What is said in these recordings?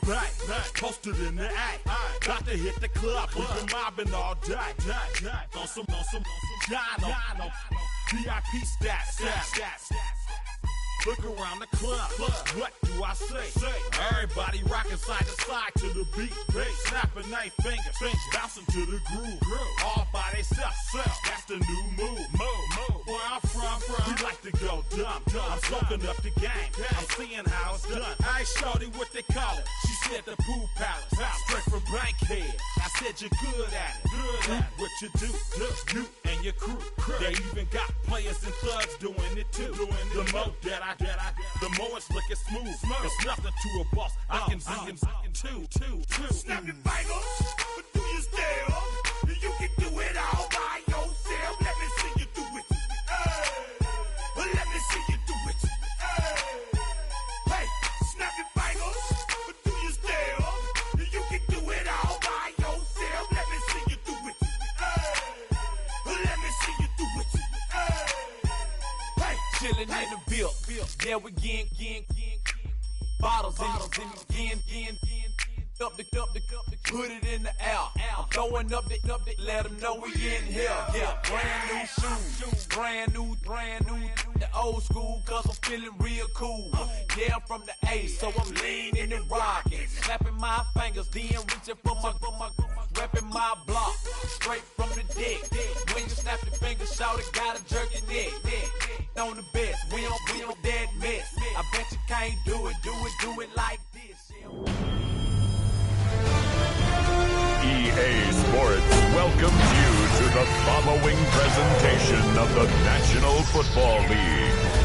back, posted in the act. Got to hit the club, we've been mobbing all day. On some Dino, VIP stats. Look around the club, what do I say? Everybody rocking side to side to the beat. Snapping their fingers, bouncing to the groove. All by themselves, that's the new move. Where I'm from, we like to go dumb. I'm soaking up the game, I'm seeing how it's done. I ain't shorty what they call it. She said the pool palace, straight from Bankhead. I said you're good at it. Do what you do, you and your crew. They even got players and thugs doing it too. The more that the more it's looking smooth. It's nothing to a boss. I can see him too. Snap your fingers, but do you still? You can do it all by yourself. Let me see you do it. Let me see you do it. Hey, snap your fingers, but do you still? You can do it all by yourself. Let me see you do it. Let me see you do it. Hey, chillin' in the bill. Yeah, we getting bottles in up the put it in the air. I'm throwing up the let them know we in here. Yeah, brand new shoes, brand new. The old school, cause I'm feeling real cool. Yeah, I'm from the A, so I'm leaning and rocking, slapping my fingers, then reaching for my repping my block, straight from the deck. When you snap your fingers, shout it, gotta jerk your neck. On the best, we don't dead mess. I bet you can't do it like this. EA Sports welcomes you to the following presentation of the National Football League.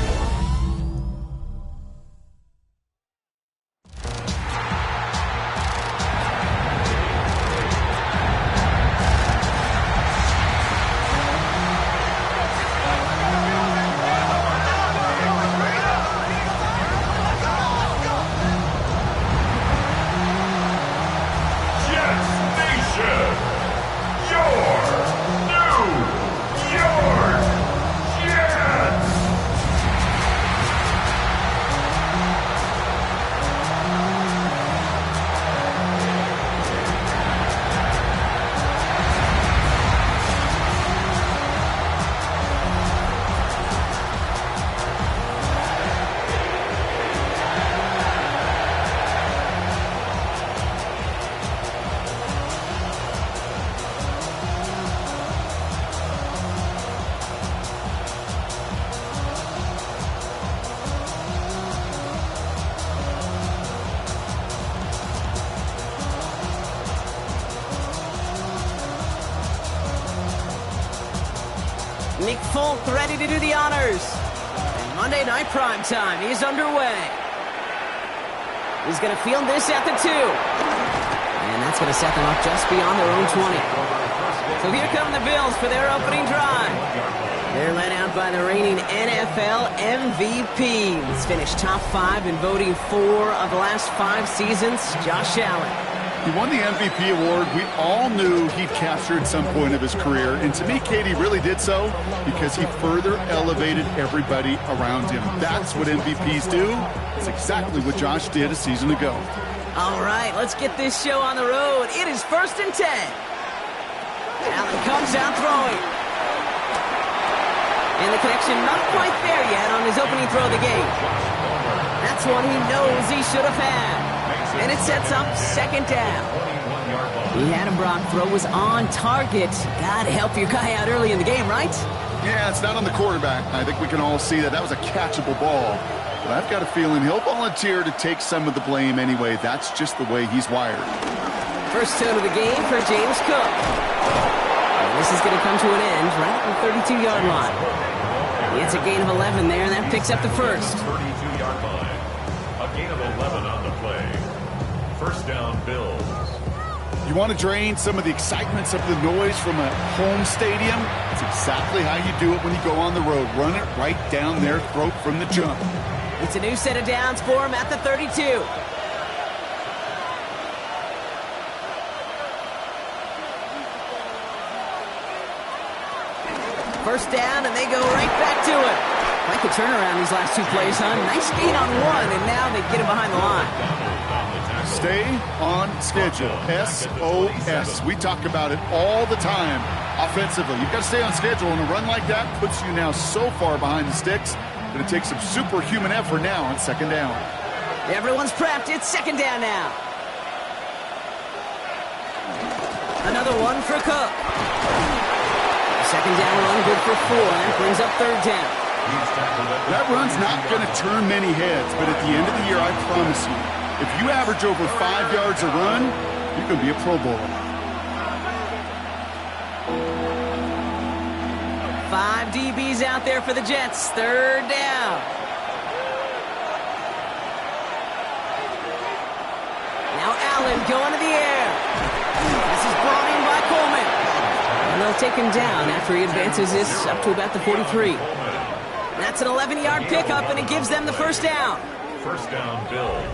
Nick Folk ready to do the honors. And Monday Night Primetime is underway. He's going to field this at the 2. And that's going to set them up just beyond their own 20. So here come the Bills for their opening drive. They're led out by the reigning NFL MVP. He's finished top 5 in voting 4 of the last 5 seasons, Josh Allen. He won the MVP award. We all knew he'd capture at some point of his career. And to me, Katie really did so because he further elevated everybody around him. That's what MVPs do. It's exactly what Josh did a season ago. All right, let's get this show on the road. It is 1st and 10. Allen comes out throwing. And the connection not quite there yet on his opening throw of the game. That's one he knows he should have had. And it sets up 2nd down. He had him, Brock. Throw was on target. Gotta help your guy out early in the game, right? Yeah, it's not on the quarterback. I think we can all see that was a catchable ball. But I've got a feeling he'll volunteer to take some of the blame anyway. That's just the way he's wired. First tone of the game for James Cook. And this is going to come to an end right at the 32-yard line. It's a gain of 11 there, and that picks up the first. 32-yard line. A gain of 11 on the play. First down, Bills. You want to drain some of the excitements of the noise from a home stadium? It's exactly how you do it when you go on the road. Run it right down their throat from the jump. It's a new set of downs for him at the 32. First down, and they go right back to it. Like a turnaround these last 2 plays, huh? Nice gain on 1, and now they get him behind the line. Stay on schedule. SOS. We talk about it all the time offensively. You've got to stay on schedule, and a run like that puts you now so far behind the sticks that it takes some superhuman effort now on second down. Everyone's prepped. It's second down now. Another one for Cook. Second down run, good for 4. That brings up third down. That run's not going to turn many heads, but at the end of the year, I promise you, if you average over 5 yards a run, you're going to be a Pro Bowler. 5 DBs out there for the Jets. Third down. Now Allen going to the air. This is brought in by Coleman. And they'll take him down after he advances this up to about the 43. That's an 11-yard pickup, and it gives them the first down. First down, Bills.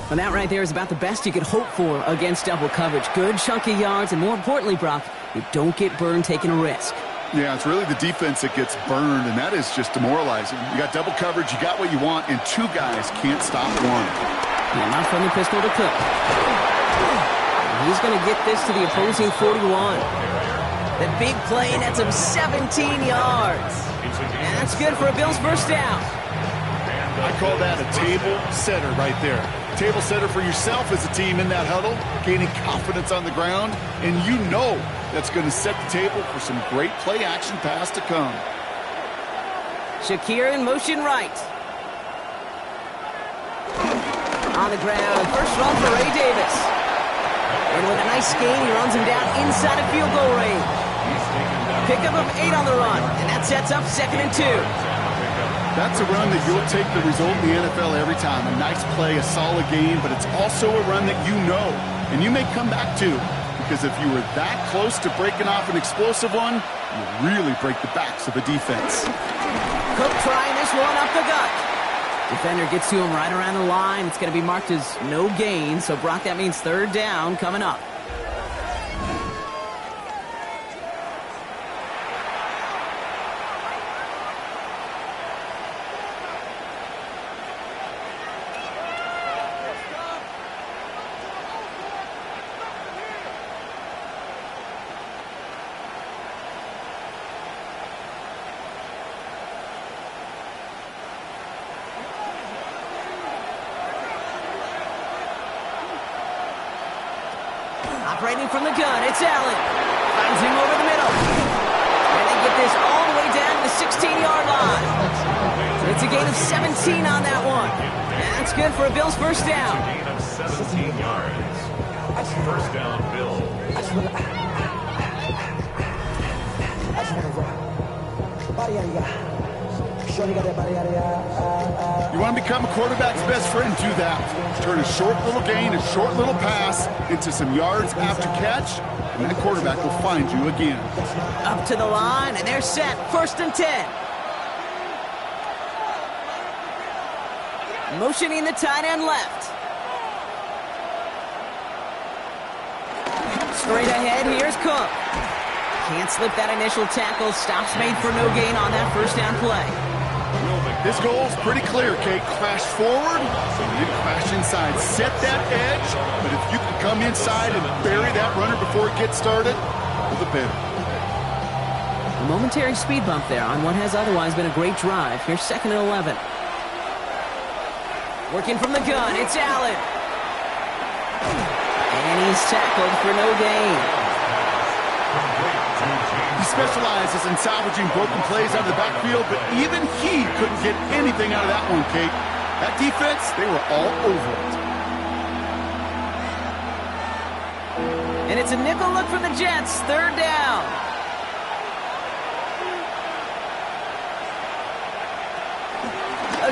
Well, that right there is about the best you could hope for against double coverage. Good chunky yards, and more importantly, Brock, you don't get burned taking a risk. Yeah, it's really the defense that gets burned, and that is just demoralizing. You got double coverage, you got what you want, and 2 guys can't stop one. Yeah, not from the pistol to Cook. He's going to get this to the opposing 41. The big play nets him 17 yards. And that's good for a Bills first down. I call that a table setter right there. Table setter for yourself as a team in that huddle, gaining confidence on the ground, and you know that's going to set the table for some great play action pass to come. Shakir in motion right. On the ground, first run for Ray Davis. And with a nice gain, he runs him down inside of field goal range. Pickup of 8 on the run, and that sets up 2nd and 2. That's a run that you'll take the result in the NFL every time. A nice play, a solid game, but it's also a run that you know, and you may come back to, because if you were that close to breaking off an explosive one, you really break the backs of the defense. Cook trying this one up the gut. Defender gets to him right around the line. It's going to be marked as no gain, so Brock, that means third down coming up. Operating from the gun, it's Allen. Finds him over the middle. And they get this all the way down to the 16-yard line. It's a gain of 17 on that one. And that's good for a Bills first down. Gain of 17 yards. First down, Bills. You want to become a quarterback's best friend? Do that. Turn a short little gain, a short little pass into some yards after catch, and that quarterback will find you again. Up to the line, and they're set. 1st and 10. Motioning the tight end left. Straight ahead, here's Cook. Can't slip that initial tackle. Stops made for no gain on that first down play. His goal is pretty clear, Kate. Crash forward, and then crash inside. Set that edge, but if you can come inside and bury that runner before it gets started, the better. A momentary speed bump there on what has otherwise been a great drive. Here's 2nd and 11. Working from the gun, it's Allen. And he's tackled for no gain. He specializes in salvaging broken plays out of the backfield, but even he couldn't get anything out of that one, Kate. That defense, they were all over it. And it's a nickel look for the Jets. Third down.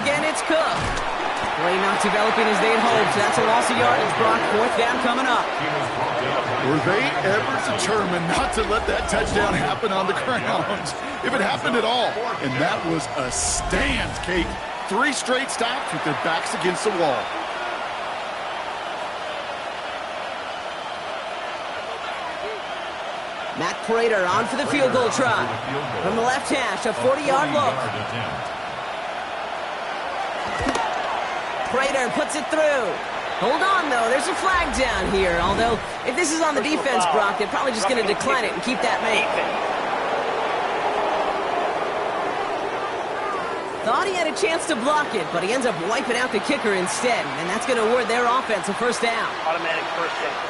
Again, it's Cook. Play not developing as they'd hoped. That's a loss of yardage. Brock, 4th down coming up. Were they ever determined not to let that touchdown happen on the ground? If it happened at all. And that was a stand, Kate. 3 straight stops with their backs against the wall. Matt Prater on for the field goal try. From the left hash, a 40-yard look. Prater puts it through. Hold on, though. There's a flag down here. Although, if this is on the defense, Brock, they're probably just going to decline it and keep that make. Thought he had a chance to block it, but he ends up wiping out the kicker instead. And that's going to award their offense a first down. Automatic first down.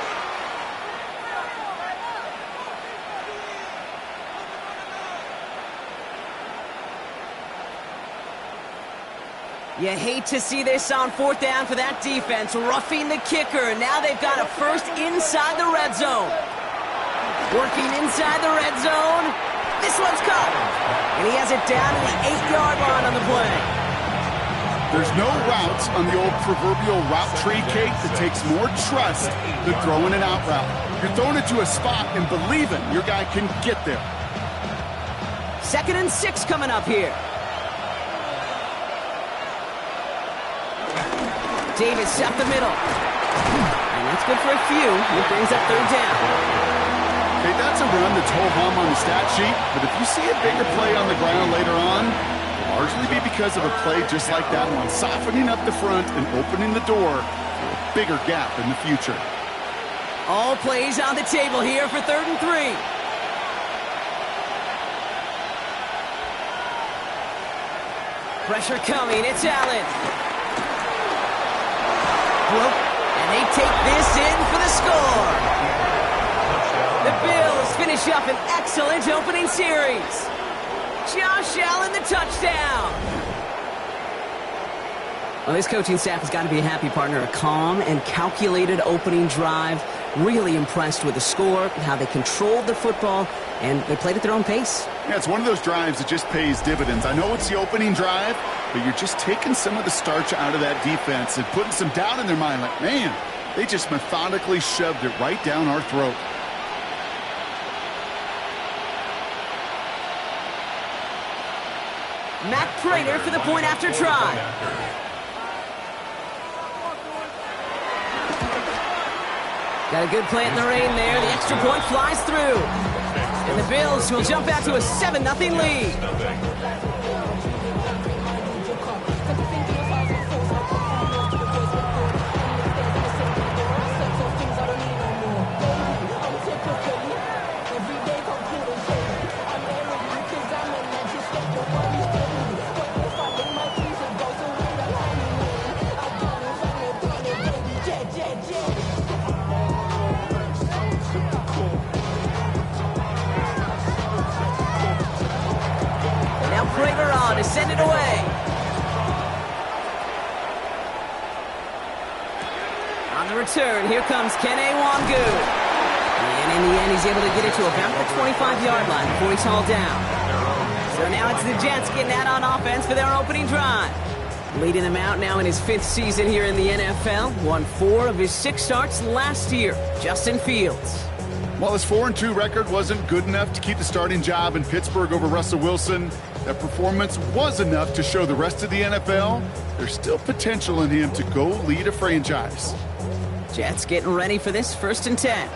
You hate to see this on fourth down for that defense, roughing the kicker. Now they've got a first inside the red zone. Working inside the red zone. This one's caught. And he has it down to the 8-yard line on the play. There's no routes on the old proverbial route tree, Kate, that takes more trust than throwing an out route. You're throwing it to a spot and believing your guy can get there. 2nd and 6 coming up here. Davis up the middle. And that's good for a few. It brings up third down. Okay, that's a run that's ho-hum on the stat sheet, but if you see a bigger play on the ground later on, it'll largely be because of a play just like that one, softening up the front and opening the door for a bigger gap in the future. All plays on the table here for 3rd and 3. Pressure coming. It's Allen. And they take this in for the score. The Bills finish up an excellent opening series. Josh Allen, the touchdown. Well, this coaching staff has got to be a happy partner. A calm and calculated opening drive. Really impressed with the score, how they controlled the football, and they played at their own pace. Yeah, it's one of those drives that just pays dividends. I know it's the opening drive, but you're just taking some of the starch out of that defense and putting some doubt in their mind. Like, man, they just methodically shoved it right down our throat. Matt Prater for the point after try. Got a good play in the rain there. The extra point flies through. And the Bills will jump out to a 7-0 lead. Prater on to send it away. On the return, here comes Kene Wangu. And in the end, he's able to get it to about the 25-yard line before he's hauled down. So now it's the Jets getting out on offense for their opening drive. Leading them out now in his 5th season here in the NFL. Won 4 of his 6 starts last year. Justin Fields. While his 4-2 record wasn't good enough to keep the starting job in Pittsburgh over Russell Wilson, that performance was enough to show the rest of the NFL there's still potential in him to go lead a franchise. Jets getting ready for this 1st and 10.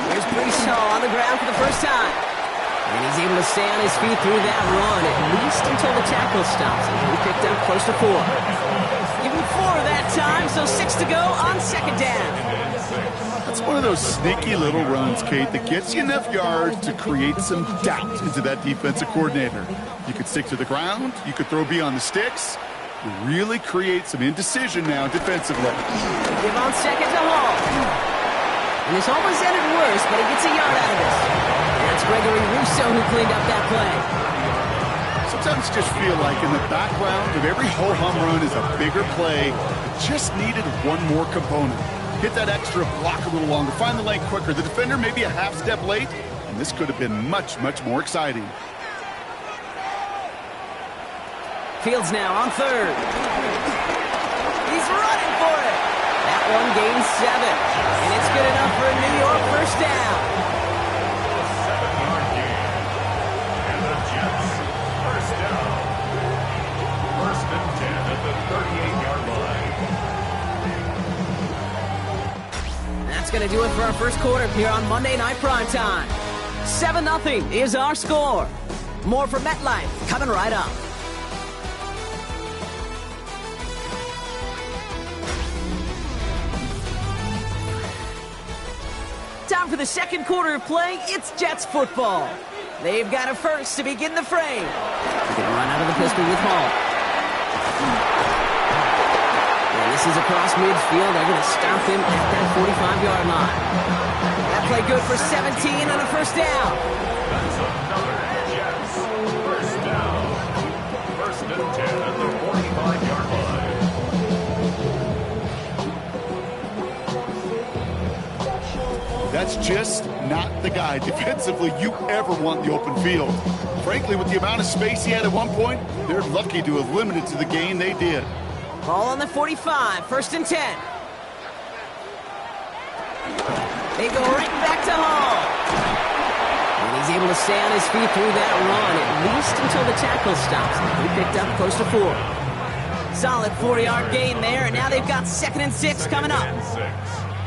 Here's Breece Hall on the ground for the first time. And he's able to stay on his feet through that run, at least until the tackle stops. And he picked up close to 4. Give him 4 that time, so 6 to go on 2nd down. That's one of those sneaky little runs, Kate, that gets you enough yards to create some doubt into that defensive coordinator. You could stick to the ground. You could throw beyond the sticks. You really create some indecision now defensively. Give on 2nd to Hall. And this almost ended worse, but he gets a yard out of this. And that's Gregory Rousseau who cleaned up that play. Sometimes just feel like in the background of every ho-hum run is a bigger play that just needed one more component. Hit that extra block a little longer, find the lane quicker. The defender may be a half step late, and this could have been much, much more exciting. Fields now on 3rd. He's running for it. That one gains 7. And it's good enough for a New York first down. A 7-yard gain. And the Jets first down. 1st and 10 at the 38-yard line. going to do it for our first quarter here on Monday Night Primetime. 7-0 is our score. More from MetLife coming right up. Time for the second quarter of play. It's Jets football. They've got a first to begin the fray. They can run out of the pistol with Hall. And this is across midfield. They're going to stop him at that 45-yard line. That play good for 17 on a first down. That's another Jets first down. First and 10 at the 45-yard line. That's just not the guy defensively you ever want in the open field. Frankly, with the amount of space he had at one point, they're lucky to have limited to the gain they did. Ball on the 45, first and 10. They go right back to Hall. And he's able to stay on his feet through that run, at least until the tackle stops. He picked up close to 4. Solid 4-yard gain there, and now they've got 2nd and 6 coming up.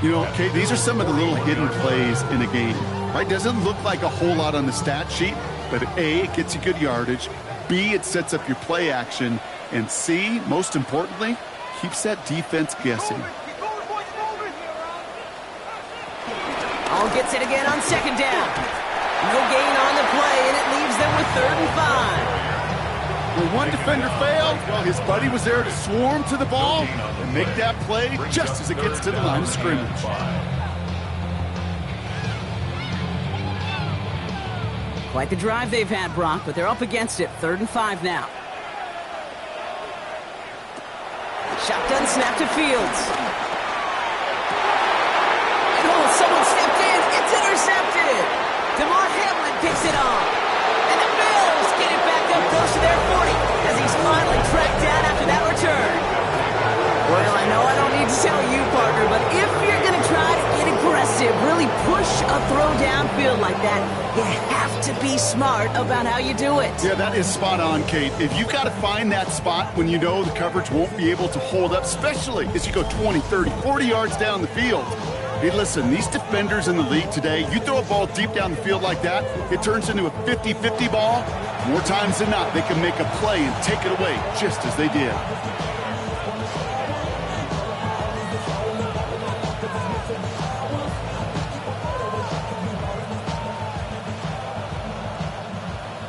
You know, Kate, these are some of the little hidden plays in a game, right? Doesn't look like a whole lot on the stat sheet, but A, it gets you good yardage, B, it sets up your play action, and C, most importantly, keeps that defense guessing. Hall gets it again on 2nd down. No gain on the play, and it leaves them with 3rd and 5. When one defender failed, well, his buddy was there to swarm to the ball and make that play just as it gets to the line of scrimmage. Quite the drive they've had, Brock, but they're up against it. 3rd and 5 now. Shotgun snap to Fields. And someone stepped in. It's intercepted. DeMar Hamlin picks it off. And the Bills get it back up close to their 40 as he's finally tracked down after that return. Well, I know I don't need to tell you, partner, but if you're going to try to get aggressive, really push a throw downfield like that, you have to be smart about how you do it. Yeah, that is spot on, Kate. If you got to find that spot when you know the coverage won't be able to hold up, especially as you go 20, 30, 40 yards down the field. Hey, listen, these defenders in the league today, you throw a ball deep down the field like that, it turns into a 50-50 ball. More times than not, they can make a play and take it away just as they did.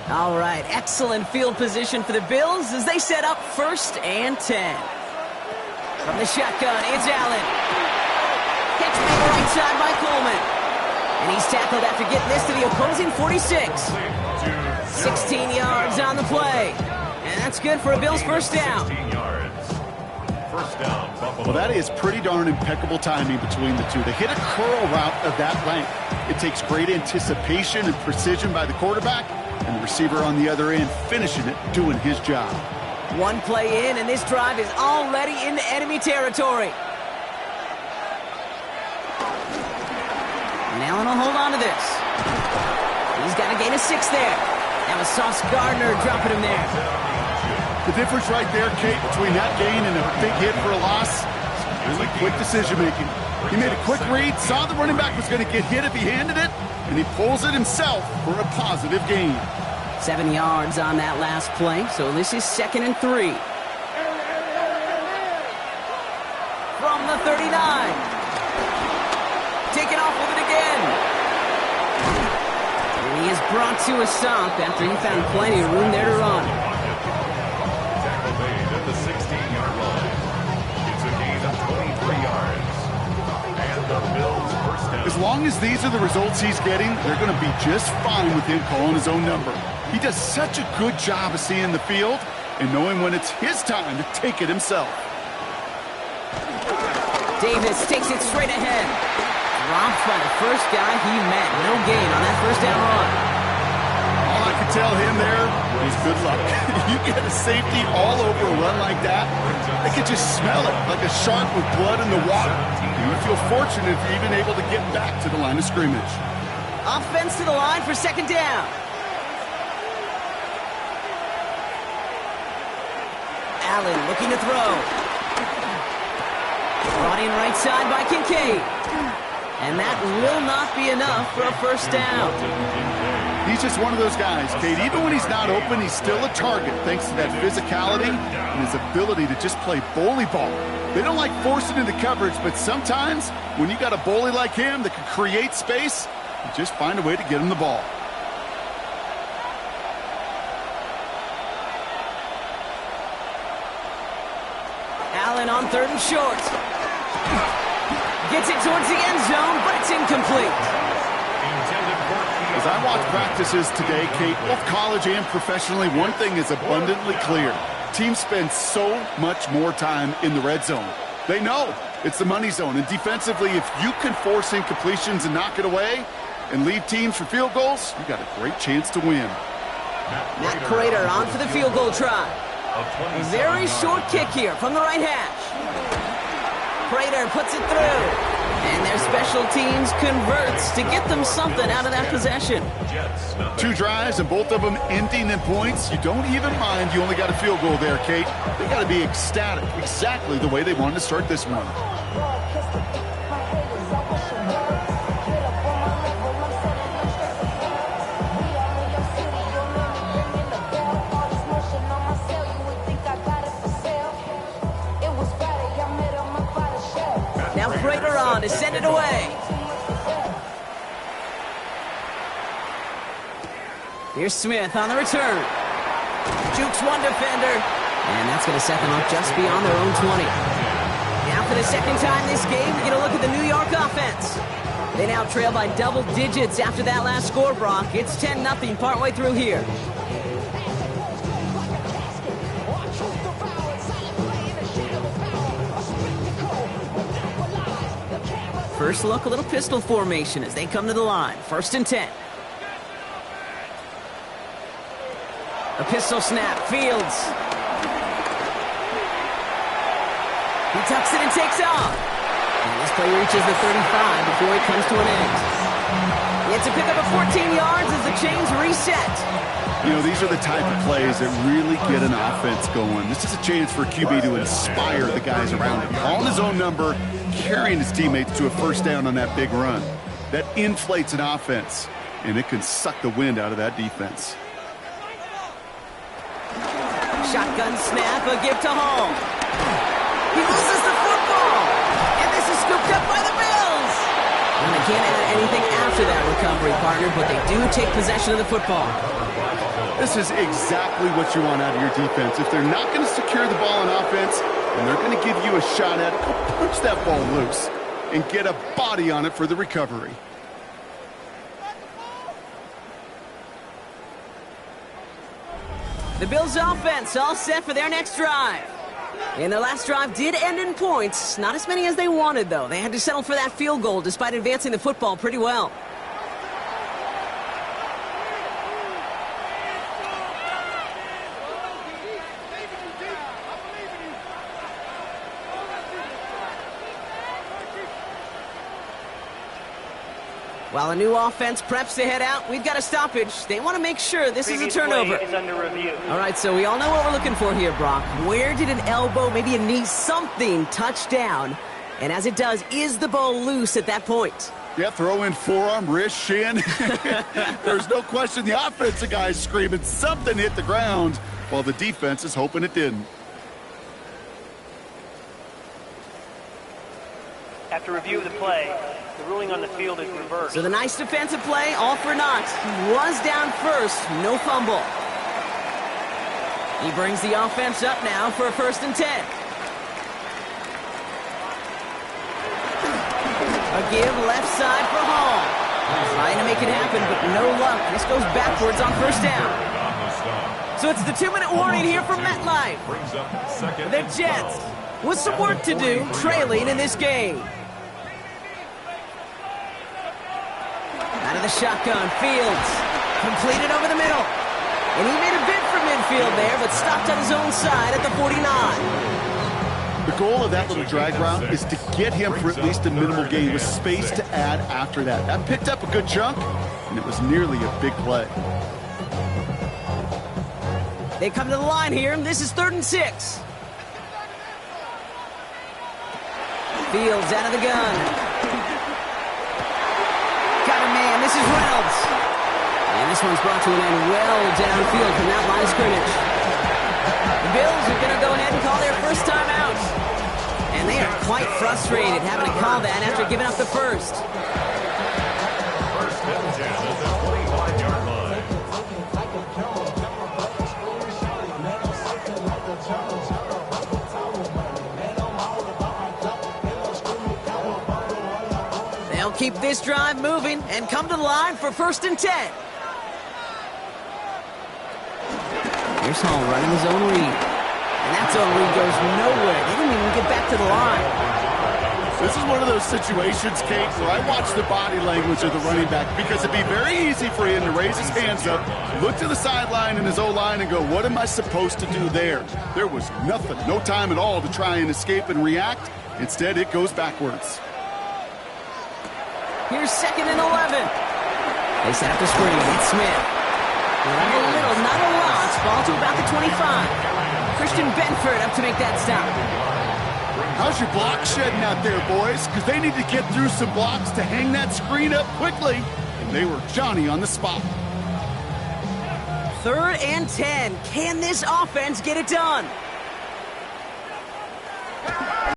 All right, excellent field position for the Bills as they set up 1st and 10. From the shotgun, it's Allen. Catch on the right side by Coleman. And he's tackled after getting this to the opposing 46. 16 yards on the play. And that's good for a Bills first down. Well, that is pretty darn impeccable timing between the two. They hit a curl route of that length. It takes great anticipation and precision by the quarterback, and the receiver on the other end finishing it, doing his job. One play in, and this drive is already into enemy territory. And Allen will hold on to this. He's got a gain of 6 there. That was Sauce Gardner dropping him there. The difference right there, Kate, between that gain and a big hit for a loss, really quick decision-making. He made a quick read, saw the running back was going to get hit if he handed it, and he pulls it himself for a positive gain. 7 yards on that last play, so this is 2nd and 3. From the 39. Taking off with it again. And he is brought to a stop after he found plenty of room there to run. Tackle made at the 16-yard line. It's a gain of 23 yards. And the Bills first down. As long as these are the results he's getting, they're going to be just fine with him calling his own number. He does such a good job of seeing the field and knowing when it's his time to take it himself. Davis takes it straight ahead. Dropped by the first guy he met. No gain on that first down run. All I can tell him there is good luck. You get a safety all over a run like that, they can just smell it like a shark with blood in the water. You feel fortunate if you're even able to get back to the line of scrimmage. Offense to the line for 2nd down. Allen looking to throw. Brought in right side by Kincaid. And that will not be enough for a first down. He's just one of those guys, Kate. Even when he's not open, he's still a target thanks to that physicality and his ability to just play bully ball. They don't like forcing into coverage, but sometimes when you got a bully like him that can create space, you just find a way to get him the ball. Allen on 3rd and short. Gets it towards the end zone, but it's incomplete. As I watch practices today, Kate, both college and professionally, one thing is abundantly clear. Teams spend so much more time in the red zone. They know it's the money zone. And defensively, if you can force incompletions and knock it away and leave teams for field goals, you got a great chance to win. Matt Prater on for the field goal try. A very short kick here from the right hash. Prater puts it through. And their special teams converts to get them something out of that possession. 2 drives and both of them ending in points. You don't even mind you only got a field goal there, Kate. They got to be ecstatic, exactly the way they wanted to start this one. Now Prater on to send it away. Here's Smith on the return. Jukes one defender. And that's going to set them up just beyond their own 20. Now for the second time this game, we're going to look at the New York offense. They now trail by double digits after that last score, Brock. It's 10-0 partway through here. First look, a little pistol formation as they come to the line. 1st and 10. A pistol snap. Fields. He tucks it and takes off. And this play reaches the 35 before it comes to an end. It's a pickup of 14 yards as the chains reset. You know, these are the type of plays that really get an offense going. This is a chance for a QB to inspire the guys around him. Calling his own number, carrying his teammates to a first down on that big run. That inflates an offense, and it can suck the wind out of that defense. Shotgun snap, a give to Hall. He loses the football, and this is scooped up by the Bills. And they can't add anything after that recovery, partner, but they do take possession of the football. This is exactly what you want out of your defense. If they're not going to secure the ball on offense, and they're going to give you a shot at it, go punch that ball loose and get a body on it for the recovery. The Bills' offense all set for their next drive. And their last drive did end in points. Not as many as they wanted, though. They had to settle for that field goal despite advancing the football pretty well. While a new offense preps to head out, we've got a stoppage. They want to make sure this is a turnover. Is under review. All right, so we all know what we're looking for here, Brock. Where did an elbow, maybe a knee, something touch down? And as it does, is the ball loose at that point? Yeah, throw in forearm, wrist, shin. There's no question the offensive guy's screaming something hit the ground while the defense is hoping it didn't. After review of the play, the ruling on the field is reversed. So the nice defensive play, all for naught. He was down first, no fumble. He brings the offense up now for a 1st and 10. A give left side for Hall. Trying to make it happen, but no luck. This goes backwards on 1st down. So it's the 2-minute warning here from MetLife. The Jets with some work to do, trailing in this game. Out of the shotgun, Fields. Completed over the middle. And he made a bid for midfield there, but stopped on his own side at the 49. The goal of that little drag route is to get him for at least a minimal gain with space to add after that. That picked up a good chunk, and it was nearly a big play. They come to the line here, and this is 3rd and 6. Fields out of the gun. this is Reynolds. And this one's brought to an end well downfield from that line of scrimmage. The Bills are going to go ahead and call their first time out. And they are quite frustrated having to call that after giving up the first. First and 10 at the 25-yard line. They'll keep this drive moving and come to the line for first and 10. Here's Hall running his own read. And that zone read goes nowhere. They didn't even get back to the line. This is one of those situations, Kate, where I watch the body language of the running back because it'd be very easy for him to raise his hands up, look to the sideline and his O-line and go, what am I supposed to do there? There was nothing, no time at all to try and escape and react. Instead, it goes backwards. Here's 2nd and 11. They set up the screen. It's Smith. Not a little, not a lot. Ball to about the 25. Christian Benford up to make that stop. How's your block shedding out there, boys? Because they need to get through some blocks to hang that screen up quickly. And they were Johnny on the spot. 3rd and 10. Can this offense get it done?